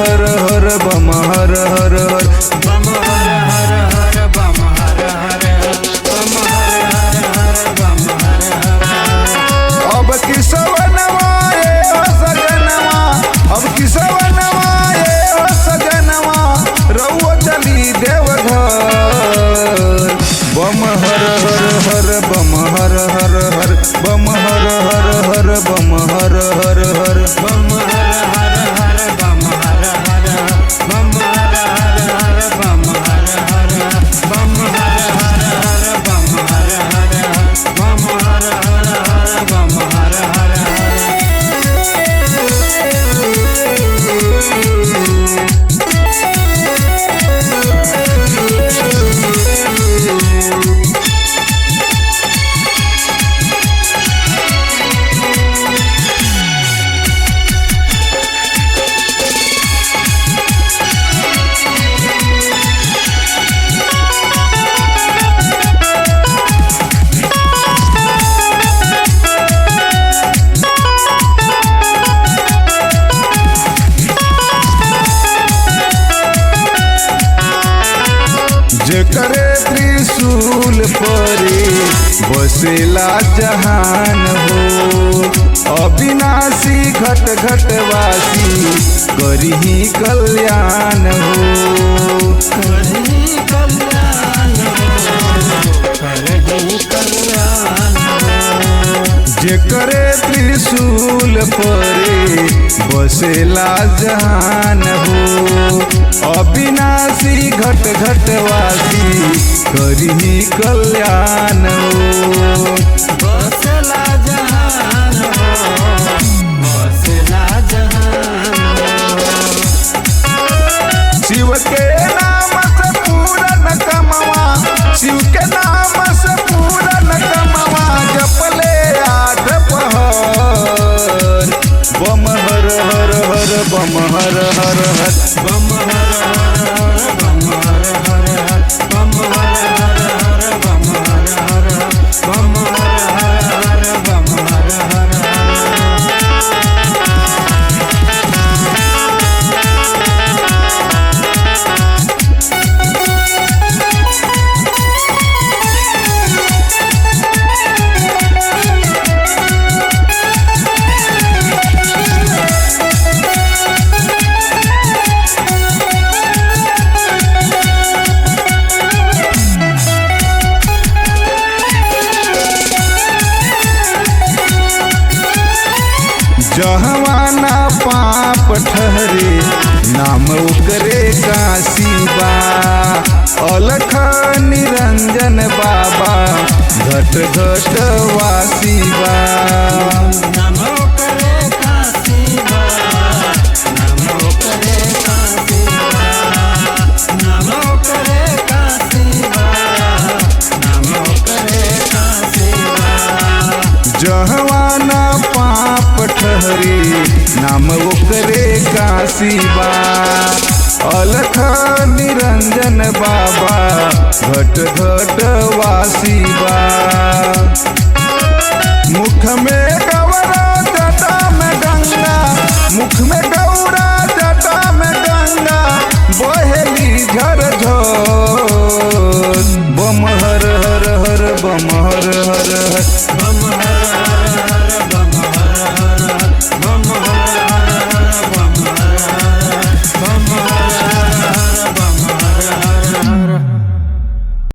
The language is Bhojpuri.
हर हर बम हर हर हर बम हर हर हर बम हर हर बम हर हर बम हर हर। अब किसवनवा ये हो सजनवा, अब किसवनवा ये हो सजनवा, रउआ चली देवघर। बम हर हर हर बम हर हर हर बम हर हर हर बम हर हर हर बम हर हर हर बम हर हर बम हर हर हर बम हर हर बम हर हर हर बम हर हर बम हर हर हर बम हर हर। जेकरे त्रिशूल परे बसेला जहान हो, अविनाशी घट घट वासी करही कल्याण हो। करही कल्याण करही कल्याण। जेकरे त्रिशूल परे बसेला जहान हो, अविनाशी घट घट वासी करही कल्याण हो। बसला जहान हो, बसला जहान हो। शिव के नाम से पूरन कमवा, शिव के नाम से पूरन कमवा, जपले आठ पहर। बम हर हर हर बम हर हर हर बम हर हर हर बम हर हर बम हर हर हर बम हर हर बम हर हर हर बम हर हर। जहवाना पाप ठहरे नाम ओकरे काशी बा, अलख निरंजन बाबा घट घट वासी बा। नमो करे काशी बा, नमो करे काशी बा, नमो करे काशी बा, नमो करे काशी बा। जहवाना पाप ठहरे नाम ओकरे काशी बा, अलख निरंजन बाबा घट घट वासी बा। मुख में